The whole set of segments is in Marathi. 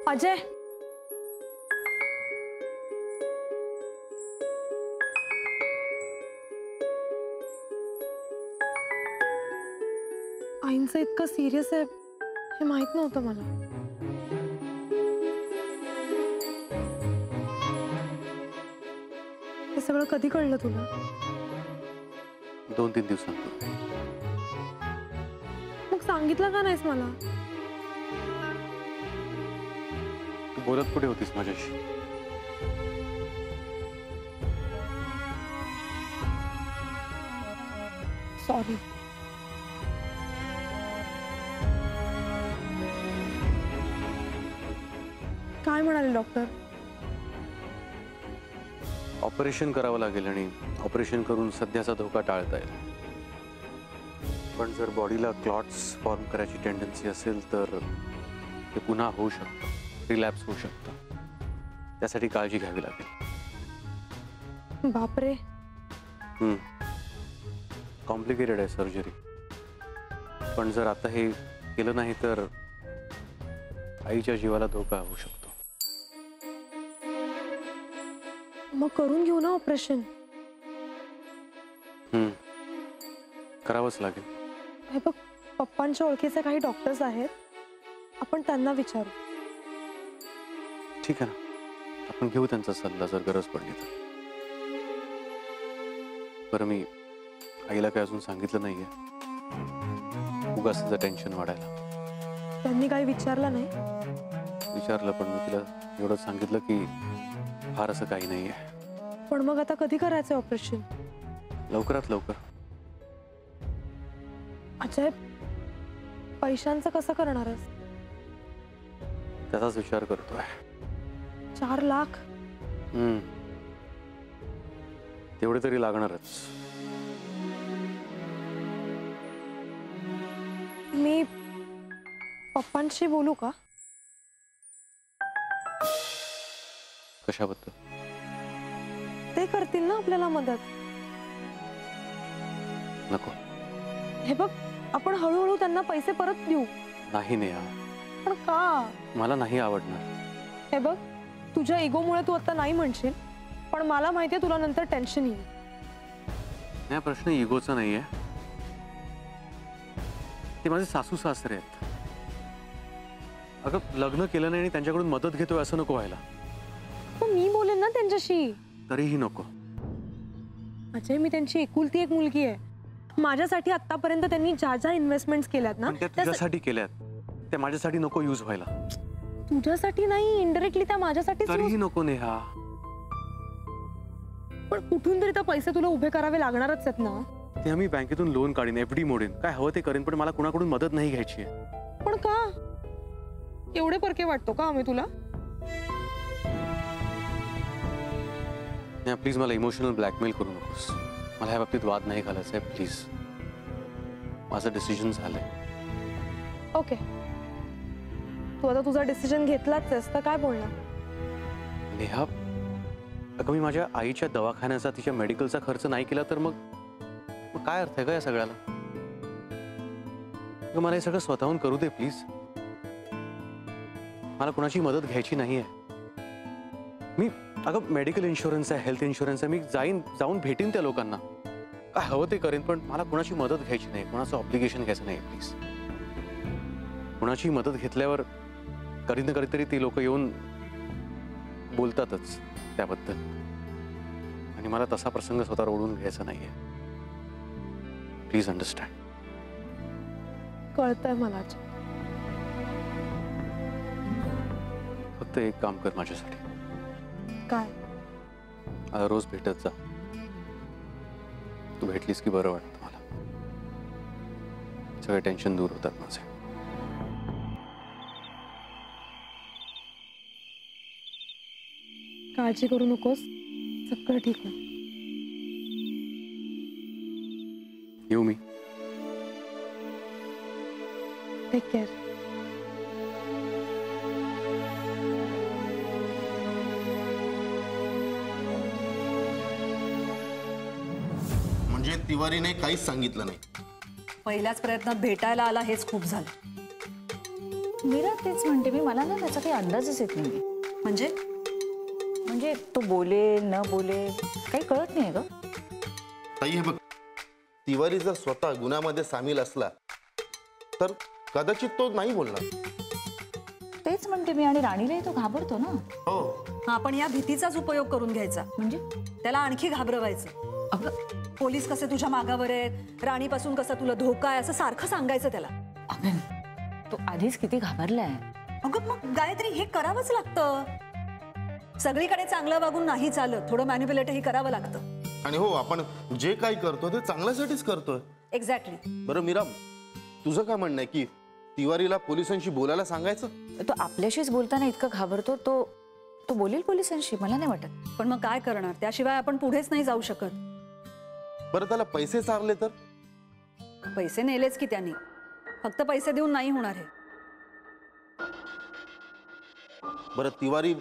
अजय, आईंचं इतकं सिरियस आहे हे माहित नव्हतं मला. हे सगळं कधी कळलं तुला? 2-3 दिवसांपूर्वी. मग सांगितलं का नाहीस मला? तू बोलत कुठे होतीस माझ्याशी? सॉरी. काय म्हणाले डॉक्टर? ऑपरेशन करावं लागेल आणि ऑपरेशन करून सध्याचा धोका टाळता येईल. पण जर बॉडीला क्लॉट्स फॉर्म करायची टेंडन्सी असेल तर ते पुन्हा होऊ शकतं, रिलॅप्स होऊ शकतं. त्यासाठी काळजी घ्यावी लागेल. बापरे. कॉम्प्लिकेटेड आहे सर्जरी. पण जर आता हे केलं नाही तर आईच्या जीवाला धोका होऊ शकतो. मग करून घेऊ ना ऑपरेशन? करावंच लागेल. हे बघ, पप्पांच्या ओळखीचे काही डॉक्टर्स आहेत, आपण त्यांना विचारू. ठीक आहे ना, आपण घेऊ त्यांचा सल्ला जर गरज पडली तर. बरं, मी आईला काय अजून सांगितलं नाहीये. उगाच तिचं टेन्शन वाढायला. त्यांनी काही विचारलं नाही? विचारलं, पण मी तिला एवढं सांगितलं की फार असं काही नाहीये. पण मग आता कधी करायचं ऑपरेशन? लवकरात लवकर. अजय, पैशांचं कसं करणार आहेस? त्याचाच विचार करतोय. 4 लाख? तेवढे तरी लागणारच. मी पप्पांशी बोलू का? कशाबद्दल? ते करतील ना आपल्याला मदत. नको. हे बघ, आपण हळूहळू त्यांना पैसे परत देऊ. नाही नेहा, पण का? मला नाही आवडणार. हे बघ, तुझ्या इगोमुळे तू आता नाही म्हणशील, पण मला माहितीये तुला नंतर टेन्शन येईल. नाही, प्रश्न इगोचा नाहीये. ते माझे सासू सासरे आहेत. अगं, लग्न केलं नाही आणि त्यांच्याकडून मदत घेतोय असं नको व्हायला. पण मी बोलेन ना त्यांच्याशी. तरीही नको. अजय, मी त्यांची एकुलती एक मुलगी आहे. माझ्यासाठी आतापर्यंत त्यांनी ज्या ज्या इन्व्हेस्टमेंट्स केल्यात ना, त्या तुझ्यासाठी केल्यात. त्या माझ्यासाठी नको यूज व्हायला. तुझ्यासाठी नाही, इनडायरेक्टली त्या माझ्यासाठी. तरीही नको नेहा. पण कुठून तरी तर पैसे तुला उभे करावे लागणारच आहेत ना. ते आम्ही बँकेतून लोन काढीन, FD मोडीन, काय हवं ते करेन, पण मला कुणाकडून मदत नाही घ्यायची आहे. पण का? एवढे परके वाटतो का आम्ही तुला? प्लीज, मला इमोशनल ब्लॅकमेल करू नकोस. मला ह्या बाबतीत वाद नाही घालायचा आहे, प्लीज. माझं डिसिजन झालंय. ओके, तू आता तुझा डिसिजन घेतलाच आहेस तर काय बोलणार? नेहा, अगं, मी माझ्या आईच्या दवाखान्याचा, तिच्या मेडिकलचा खर्च नाही केला तर मग काय अर्थ आहे का या सगळ्याला? मला हे सगळं स्वतःहून करू दे प्लीज. मला कुणाची मदत घ्यायची नाहीये. मी, अगं, मेडिकल इन्शुरन्स आहे, हेल्थ इन्शुरन्स आहे, मी जाऊन भेटीन त्या लोकांना, काय हवं ते करेन, पण मला कुणाची मदत घ्यायची नाही, कुणाचं ऑब्लिगेशन घ्यायचं नाही प्लीज. कुणाची मदत घेतल्यावर कधी ना कधीतरी ती लोक येऊन बोलतातच त्याबद्दल, आणि मला तसा प्रसंग स्वतःवर ओढून घ्यायचा नाहीये. Please understand. कळतंय मला. फक्त एक काम कर माझ्यासाठी. काय? मला रोज भेटत जा. तू भेटलीस की बरं वाटतं मला. सगळे टेन्शन दूर होतात माझे. काळजी करू नकोस, सगळं ठीक आहे. येऊ मी? Take care. म्हणजे तिवारीने काहीच सांगितलं नाही? पहिल्याच प्रयत्नात भेटायला आला हेच खूप झालं. मीरा तेच म्हणते मी, मला ना त्याचा काही अंदाजच येत नाही. म्हणजे तो बोलेल न बोलेल काही कळत नाही ग. ताई हे बघ, तिवारी जर स्वतः गुन्ह्यामध्ये सामील असला तर कदाचित तो नाही बोलणार. तेच म्हणते मी, आणि राणीलाही तो घाबरतो ना. हो, आपण या भीतीचाच उपयोग करून घ्यायचा, म्हणजे त्याला आणखी घाबरवायचं. अगं पोलीस कसे तुझ्या मागावर आहेत, राणीपासून कसा तुला धोका आहे, असं सारखं सांगायचं त्याला. अगं तो आधीच किती घाबरलाय. अगं मग गायत्री, हे करावंच लागतं. सगळीकडे चांगलं वागून नाही चालत, थोडं मॅन्युप्युलेटही करावं लागतं. आणि हो, आपण जे काही करतो ते चांगल्यासाठीच करतोय. एक्झॅक्टली. बरं मीरा, तुझं काय म्हणणं आहे की तिवारीला पोलिसांशी बोलायला सांगायचं? तो आपल्याशीच बोलताना इतका घाबरतो, तो बोलेल पोलिसांशी? मला नाही वाटत. पण मग काय करणार, त्याशिवाय आपण पुढेच नाही जाऊ शकत. बरं त्याला पैसे चारले तर? पैसे नेलेच की त्यांनी, फक्त पैसे देऊन नाही होणार हे. बरं तिवारी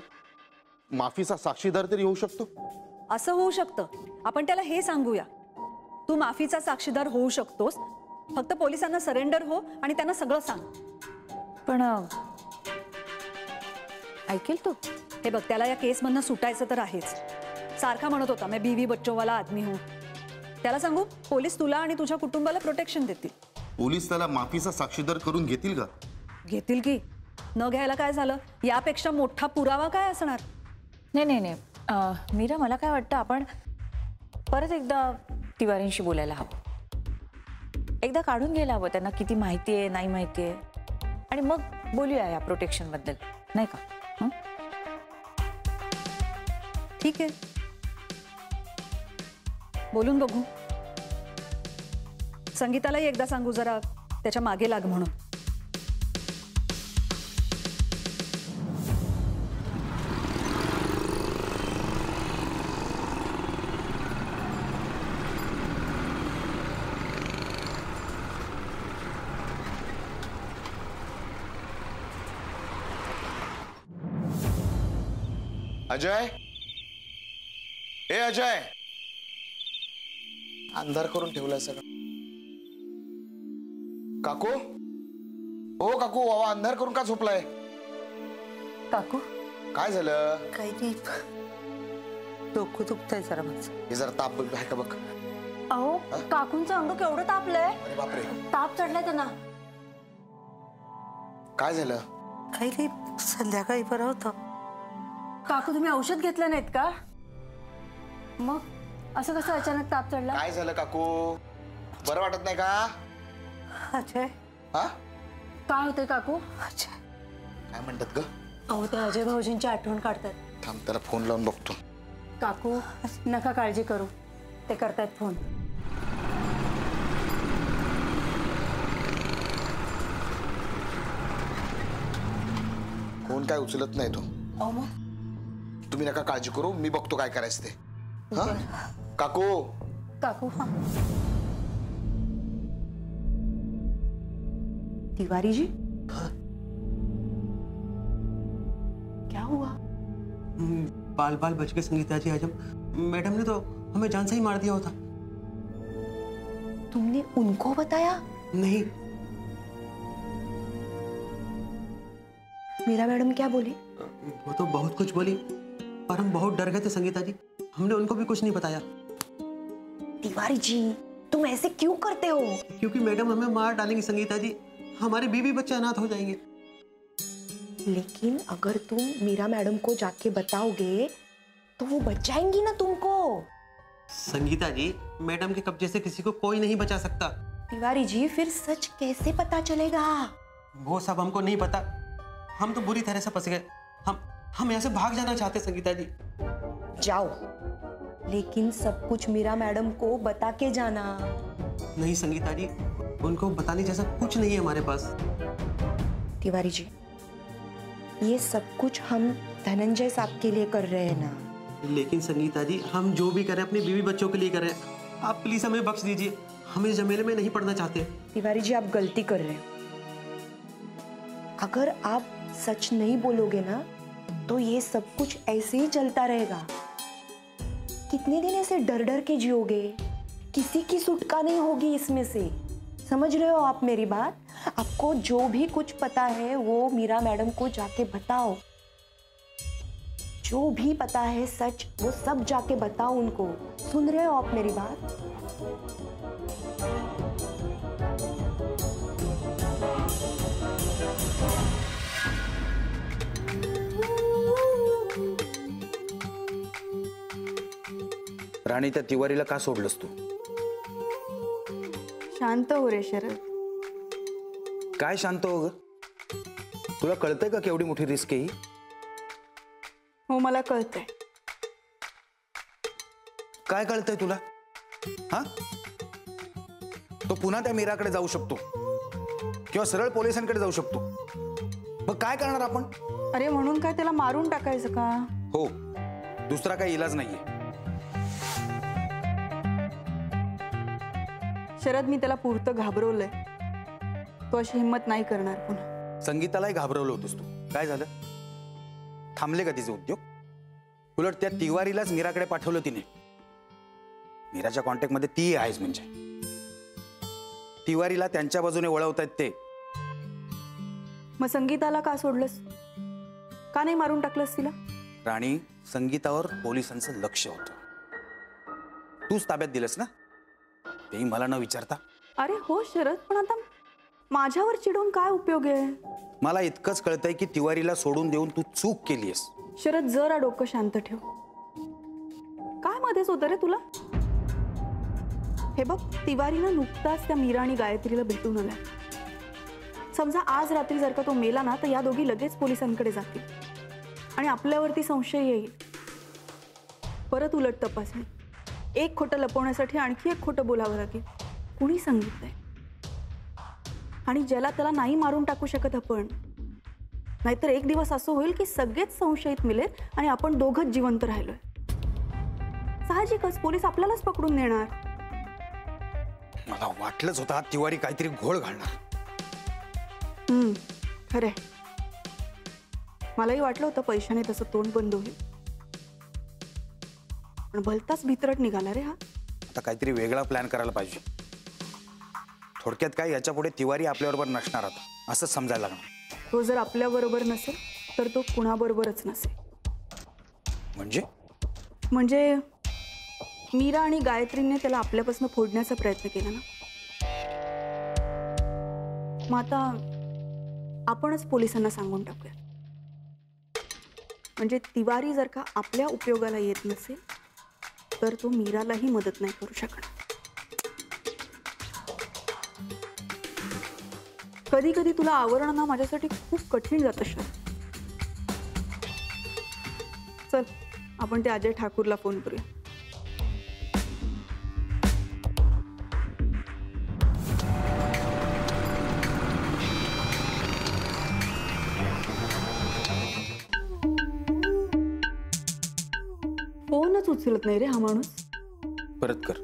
माफीचा साक्षीदार तरी होऊ शकतो? असं होऊ शकतं. आपण त्याला हे सांगूया, तू माफीचा साक्षीदार होऊ शकतोस, फक्त पोलिसांना सरेंडर हो आणि त्यांना सगळं सांग. पण ऐकेल तो? हे बघ, त्याला या केसमधनं सुटायचं तर आहेच. सारखा म्हणत होता मैं बीवी बच्चों वाला आदमी हूं. त्याला सांगू, पोलीस तुला आणि तुझ्या कुटुंबाला प्रोटेक्शन देतील. पोलीस त्याला माफीचा साक्षीदार करून घेतील का? घेतील की. न घ्यायला काय झालं, यापेक्षा मोठा पुरावा काय असणार. नाही मीरा, मला काय वाटतं आपण परत एकदा तिवारींशी बोलायला हवं. एकदा काढून घ्यायला हवं त्यांना किती माहिती आहे नाही माहिती आहे, आणि मग बोलूया या प्रोटेक्शन बद्दल, नाही का? ठीक आहे, बोलून बघू. संगीतालाही एकदा सांगू, जरा त्याच्या मागे लाग म्हणून. अजय, ए अजय, अंधार करून ठेवलाय सगळं. काकू, ओ काकू, बाबा अंधार करून का झोपलाय? काकू काय झालं? काही नाही, डोकं दुखतंय जरा माझं. हे जरा ताप आहे का बघ. अहो काकूंचं अंग केवढं तापलंय. अरे बापरे, ताप चढलाय त्यांना. काय झालं? काही नाही, संध्याकाळी बरं होतं. काकू तुम्ही औषध घेतलं नाहीत का? मग असं कसं अचानक ताप चढला? काय झालं काकू? बरं वाटत नाही का? अजय, हा काय होतंय काकू? अजय काय म्हणतात ग? अहो ते अजय भाऊजींची आठवण काढतात. थांब, त्याला फोन लावून बघतो. काकू नका काळजी करू, ते करतायत फोन. फोन काय उचलत नाही तो. अहो मग तुम्ही नका काळजी करू, मी बघतो काय करायचं ते. हा काकू. काकू, हाँ तिवारी जी, क्या हुआ? बाल बाल बच गए संगीता जी। आज मैडम ने तो हमें जान से ही मार दिया होता। तुमने उनको बताया? नहीं। मीरा मैडम क्या बोली? वो तो बहुत कुछ बोली, पर हम बहुत डर गए थे संगीता जी, हमने उनको भी कुछ नहीं बताया। तिवारी जी तुम ऐसे क्यों करते हो? क्योंकि मैडम हमें मार डालेंगी संगीता जी, हमारे बीवी बच्चे अनाथ हो जाएंगे। लेकिन अगर तुम मीरा मैडम को जाके बताओगे तो वो बच जाएंगी ना तुमको। संगीता जी, मैडम के कब्जे से किसी को कोई नहीं बचा सकता। तिवारी जी फिर सच कैसे पता चलेगा? वो सब हमको नहीं पता, हम तो बुरी तरह से फंस गए। हम यहाँ से भाग जाना चाहते संगीता जी। जाओ, लेकिन सब कुछ मीरा मैडम को बता के जाना। नहीं संगीता जी, उनको बताने जैसा कुछ नहीं है हमारे पास। तिवारी जी, ये सब कुछ हम धनंजय साहब के लिए कर रहे हैं ना। लेकिन संगीता जी, हम जो भी करें अपने बीवी बच्चों के लिए करें। आप प्लीज हमें बख्श दीजिए, हम इस झमेले में नहीं पड़ना चाहते। तिवारी जी आप गलती कर रहे हैं। अगर आप सच नहीं बोलोगे ना तो ये सब कुछ ऐसे ही चलता रहेगा। कितने दिन ऐसे डर डर के जियोगे? किसी की सुटका नहीं होगी इसमें से। समझ रहे हो आप मेरी बात? आपको जो भी कुछ पता है वो मीरा मैडम को जाके बताओ। जो भी पता है सच वो सब जाके बताओ उनको। सुन रहे हो आप मेरी बात? राणी, त्या तिवारीला का सोडलंस तू? शांत हो रे शरद. काय शांत हो ग? तुला कळतंय का केवढी मोठी रिस्क आहे ही? हो मला कळतंय. काय कळतंय तुला? हा, तो पुन्हा त्या मीराकडे जाऊ शकतो किंवा सरळ पोलिसांकडे जाऊ शकतो. मग काय करणार आपण? अरे म्हणून काय त्याला मारून टाकायचं का? हो, दुसरा काही इलाज नाहीये. शरद, मी त्याला पुरतं घाबरवलंय. तो अशी हिंमत नाही करणार पुन्हा. संगीतालाही घाबरवलं होतंस तू. काय झालं? थांबले का तिचे उद्योग? उलट त्या तिवारीलाच मीराकडे पाठवलं तिने. मीराच्या कॉन्टॅक्ट मध्ये ती आहेच. म्हणजे तिवारीला त्यांच्या बाजूने वळवतायत ते. मग संगीताला का सोडलंस? का नाही मारून टाकलंस तिला? राणी, संगीतावर पोलिसांचं लक्ष होतं. तूच ताब्यात दिलंस ना, तेही मला न विचारता. अरे हो शरद, पण आता माझ्यावर चिडून काय उपयोग आहे? मला इतकंच कळतंय की तिवारीला सोडून देऊन तू चूक केलीयस. शरद, जरा डोकं शांत ठेव. काय मध्येच होतं रे तुला? हे बघ, तिवारीनं नुकताच त्या मीरा आणि गायत्रीला भेटून आलाय. समजा आज रात्री जर का तो मेला ना, तर या दोघी लगेच पोलिसांकडे जातील आणि आपल्यावरती संशय येईल. परत उलट तपासणी. एक खोटं लपवण्यासाठी आणखी एक खोटं बोलावं लागेल. कुणी सांगितलंय? आणि ज्याला त्याला नाही मारून टाकू शकत आपण, नाहीतर एक दिवस असं होईल की सगळेच संशयित मिळेल आणि आपण दोघंच जिवंत राहिलोय. साहजिकच पोलीस आपल्यालाच पकडून नेणार. मला वाटलंच होतं तिवारी काहीतरी घोळ घालणार. खरंय, मलाही वाटलं होतं पैशाने तसं तोंड बंद होईल, पण भलताच भित्रट निघाला रे हा. आता काहीतरी वेगळा प्लॅन करायला पाहिजे. थोडक्यात काय, याच्या पुढे तिवारी आपल्याबरोबर नसणार आता असं समजायला लागणार. तो जर आपल्याबरोबर नसेल तर तो कुणाबरोबरच नसेल. म्हणजे मीरा आणि गायत्रीने त्याला आपल्यापासून फोडण्याचा प्रयत्न केला ना, मग आता आपणच पोलिसांना सांगून टाकूया. म्हणजे तिवारी जर का आपल्या उपयोगाला येत नसेल तर तो मीरालाही मदत नाही करू शकणार. कधी कधी तुला आवरणं ना माझ्यासाठी खूप कठीण जात असतं. चल, आपण ते अजय ठाकूरला फोन करूया. फोनच उचलत नाही रे हा माणूस. परत कर.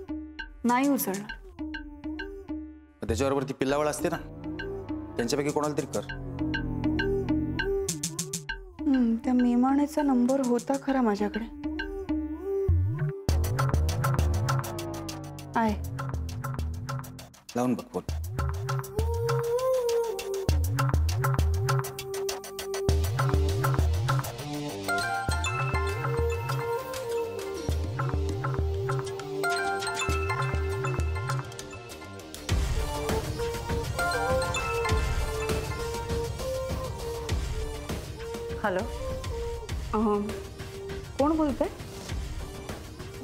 नाही उचलणार. त्याच्याबरोबर ती पिल्लावळ असते ना, त्यांच्यापैकी कोणाला तरी कर. त्या मेमानेचा नंबर होता खरा माझ्याकडे. आहे, लावून बघ. बोल. हॅलो, कोण बोलतंय?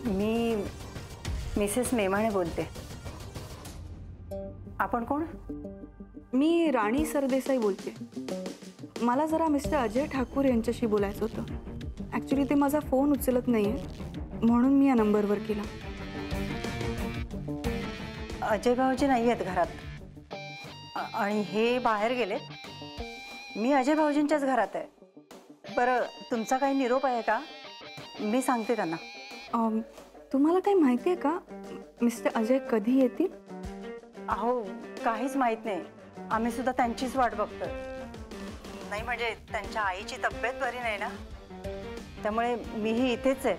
मी मिसेस मेमाणे बोलते. आपण कोण? मी राणी सरदेसाई बोलते. मला जरा मिस्टर अजय ठाकूर यांच्याशी बोलायचं होतं. ॲक्च्युली ते माझा फोन उचलत नाही आहे, म्हणून मी या नंबरवर केला. अजय भाऊजी नाही आहेत घरात आणि हे बाहेर गेले. मी अजय भाऊजींच्याच घरात आहे. बरं, तुमचा काही निरोप आहे का? मी सांगते त्यांना. तुम्हाला काही माहिती आहे का मिस्टर अजय कधी येतील? अहो, काहीच माहीत नाही. आम्ही सुद्धा त्यांचीच वाट बघतोय. नाही म्हणजे त्यांच्या आईची तब्येत बरी नाही ना, त्यामुळे मीही इथेच आहे.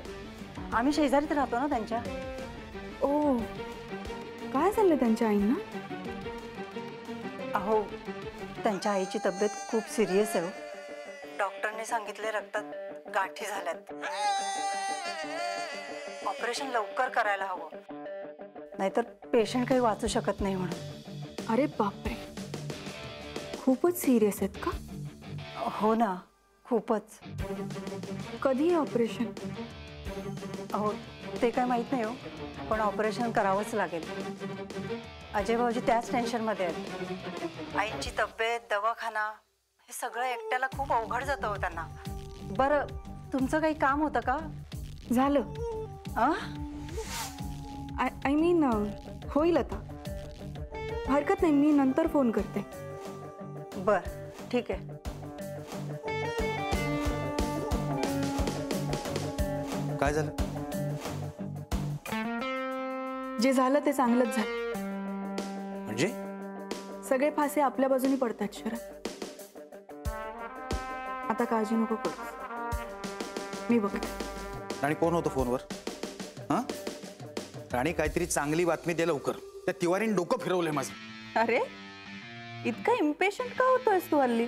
आम्ही शेजारीत राहतो ना त्यांच्या. ओ, काय झालं त्यांच्या आईंना? अहो त्यांच्या आईची तब्येत खूप सिरियस आहे हो. डॉक्टरने सांगितले रक्तात गाठी झाल्यात. ऑपरेशन लवकर करायला हवं, नाहीतर पेशंट काही वाचू शकत नाही म्हणून. अरे बापरे, खूपच सिरियस आहेत का? हो ना, खूपच. कधी आहे ऑपरेशन? अहो ते काय माहीत नाही हो, पण ऑपरेशन करावंच लागेल. अजय भाऊजी त्याच टेन्शनमध्ये आहेत. आईची तब्येत, दवाखाना हे सगळं एकट्याला खूप अवघड जातं हो त्यांना. बरं, तुमचं काही काम होतं का? झालं. आय मीन होईल आता. हरकत नाही, मी नंतर फोन करते. बरं, ठीक आहे. काय झालं? जे झालं ते चांगलंच झालं. म्हणजे सगळे फासे आपल्या बाजूनी पडतात शरद. आता काळजी नको करूस, मी बघते. राणी कोण होतं फोनवर? हा राणी, काहीतरी चांगली बातमी दे लवकर. त्या तिवारीने डोकं फिरवलंय माझं. अरे इतका इम्पेशंट का होतोयस तू हल्ली?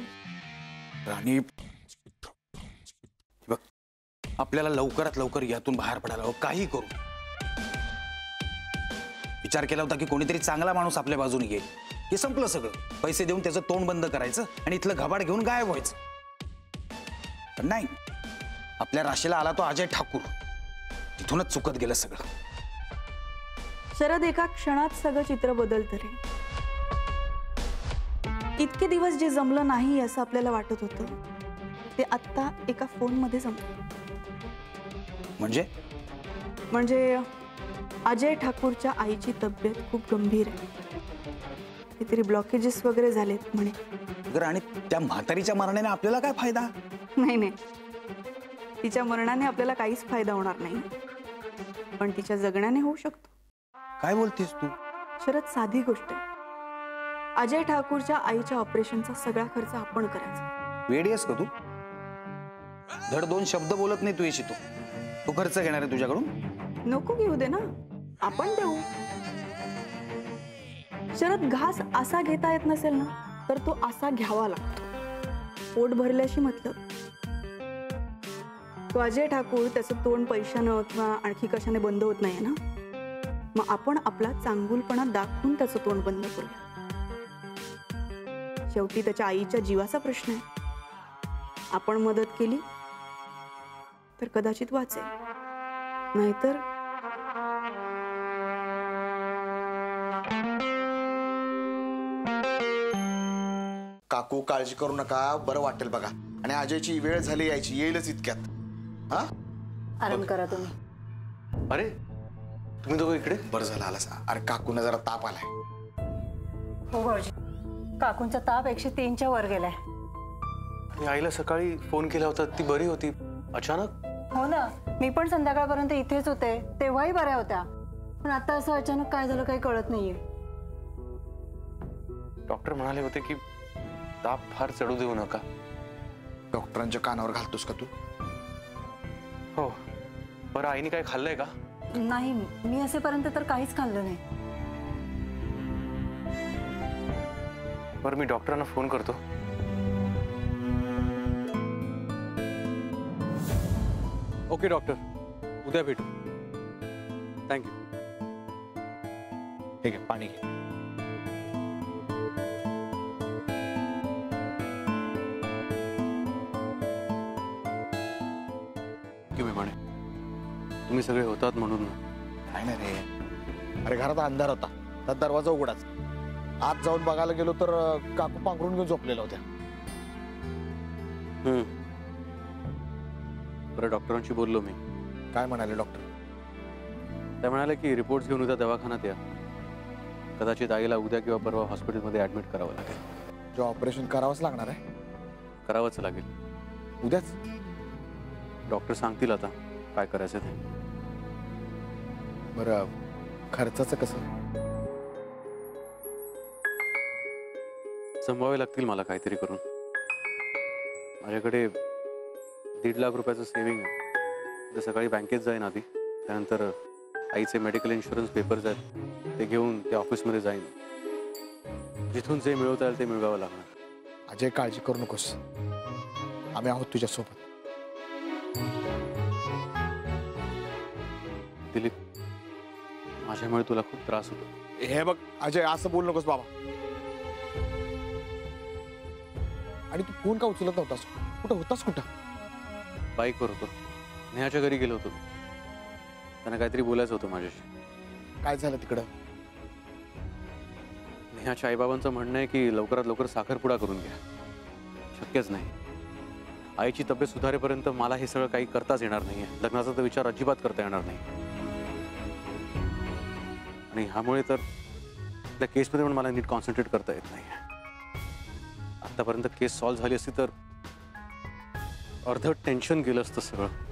राणी बघ, आपल्याला लवकरात लवकर यातून बाहेर पडायला हवं. काही करू. विचार केला होता की कोणीतरी चांगला माणूस आपल्या बाजूने येईल. हे संपलं सगळं. पैसे देऊन त्याचं तोंड बंद करायचं आणि इथलं घबाड घेऊन गायब व्हायचं. पण नाही, आपल्या राशीला आला तो अजय ठाकूर. तिथूनच चुकत गेलं सगळं. शरद, एका क्षणात सगळं चित्र बदलतं रे. इतके दिवस जे जमलं नाही असं आपल्याला वाटत होतं, ते आत्ता एका फोनमध्ये जमलं. म्हणजे अजय ठाकूरच्या आईची तब्येत खूप गंभीर आहे. काहीतरी ब्लॉकेजेस वगैरे झालेत म्हणे. आणि त्या म्हातारीच्या मरणाने आपल्याला काय फायदा? नाही, तिच्या मरणाने आपल्याला काहीच फायदा होणार नाही, पण तिच्या जगण्याने होऊ शकतो. काय बोलतेस तू? शरद, साधी गोष्ट आहे. अजय ठाकूरच्या आईच्या ऑपरेशनचा सगळा खर्च आपण करायचा. वेडी आहेस का तू? धड दोन शब्द बोलत नाही तू येशी. तू खर्च घेणार आहे तुझ्याकडून? नको घेऊ दे ना, आपण देऊ. शरद, घास असा घेता येत नसेल ना, तर तो असा घ्यावा लागतो. पोट भरल्याशी मतलब. तो अजय ठाकूर त्याचं तोंड पैशानं किंवा आणखी कशाने बंद होत नाहीये ना, मग आपण आपला चांगुलपणा दाखवून त्याचं तोंड बंद करूया. शेवटी त्याच्या आईच्या जीवाचा प्रश्न आहे. आपण मदत केली तर कदाचित वाचेल, नाहीतर काकू काळजी करू नका, बरं वाटेल बघा. आणि अजयची वेळ झाली यायची, येईलच इतक्यात. हा, आराम करा तुम्ही. अरे तुम्ही दोघं इकडे? बरं झालं आलास. अरे काकूने जरा ताप आलाय. हो भाऊजी, काकूंचा ताप 103च्या वर गेलाय. आणि आईला सकाळी फोन केला होता, ती बरी होती. अचानक? हो ना, मी पण संध्याकाळपर्यंत इथेच होते, तेव्हाही बऱ्या होत्या. पण आता असं अचानक काय झालं काही कळत नाहीये. डॉक्टर म्हणाले होते की ताप फार चढू देऊ नका. डॉक्टरांच्या कानावर घालतोस का तू? हो. बरं, आईने काय खाल्लंय का? नाही, मी असेपर्यंत तर काहीच खाल्लं नाही. बरं, मी डॉक्टरांना फोन करतो. ओके डॉक्टर, उद्या भेटू. थँक्यू. ठीक आहे, पाणी घे. तुम्ही सगळे होतात म्हणून. नाही ना रे. अरे घरात अंधार होता, तर दरवाजा उघडाच. आत जाऊन बघायला गेलो तर काकू पांघरून घेऊन झोपलेल्या होत्या. बरं, डॉक्टरांशी बोललो मी. काय म्हणाले डॉक्टर? ते म्हणाले की रिपोर्ट्स घेऊन उद्या दवाखान्यात या. कदाचित आईला उद्या किंवा परवा हॉस्पिटलमध्ये ऍडमिट करावं लागेल. जे ऑपरेशन करावंच लागणार आहे? करावंच लागेल. उद्याच? डॉक्टर सांगतील आता काय करायचं ते. बरं, खर्चाचं कसं? संभावे लागतील मला काहीतरी करून. माझ्याकडे 1.5 लाख रुपयाचं सेव्हिंग आहे. ते सकाळी बँकेत जाईन आधी, त्यानंतर आईचे मेडिकल इन्शुरन्स पेपर्स आहेत ते घेऊन त्या ऑफिसमध्ये जाईन. जिथून जे मिळवता येईल ते मिळवावं लागणार. अजय, काळजी करू नकोस, आम्ही आहोत तुझ्यासोबत. दिलीप, माझ्यामुळे तुला खूप त्रास होतो. हे बघ अजय, असं बोलू नकोस बाबा. आणि तू फोन का उचलत नव्हतास? कुठं होतास? कुठं? बाईकवर होतो, नेहाच्या घरी गेलो होतो. त्यांना काहीतरी बोलायचं होतं माझ्याशी. काय झालं तिकडं? नेहाच्या आईबाबांचं म्हणणं आहे की लवकरात लवकर साखरपुडा करून घ्या. शक्यच नाही. आईची तब्येत सुधारेपर्यंत मला हे सगळं काही करताच येणार नाहीये. लग्नाचा तर विचार अजिबात करता येणार नाही. आणि ह्यामुळे तर त्या केसमध्ये पण मला नीट कॉन्सन्ट्रेट करता येत नाही. आतापर्यंत केस सॉल्व्ह झाली असती तर अर्ध टेन्शन गेलं असतं सगळं.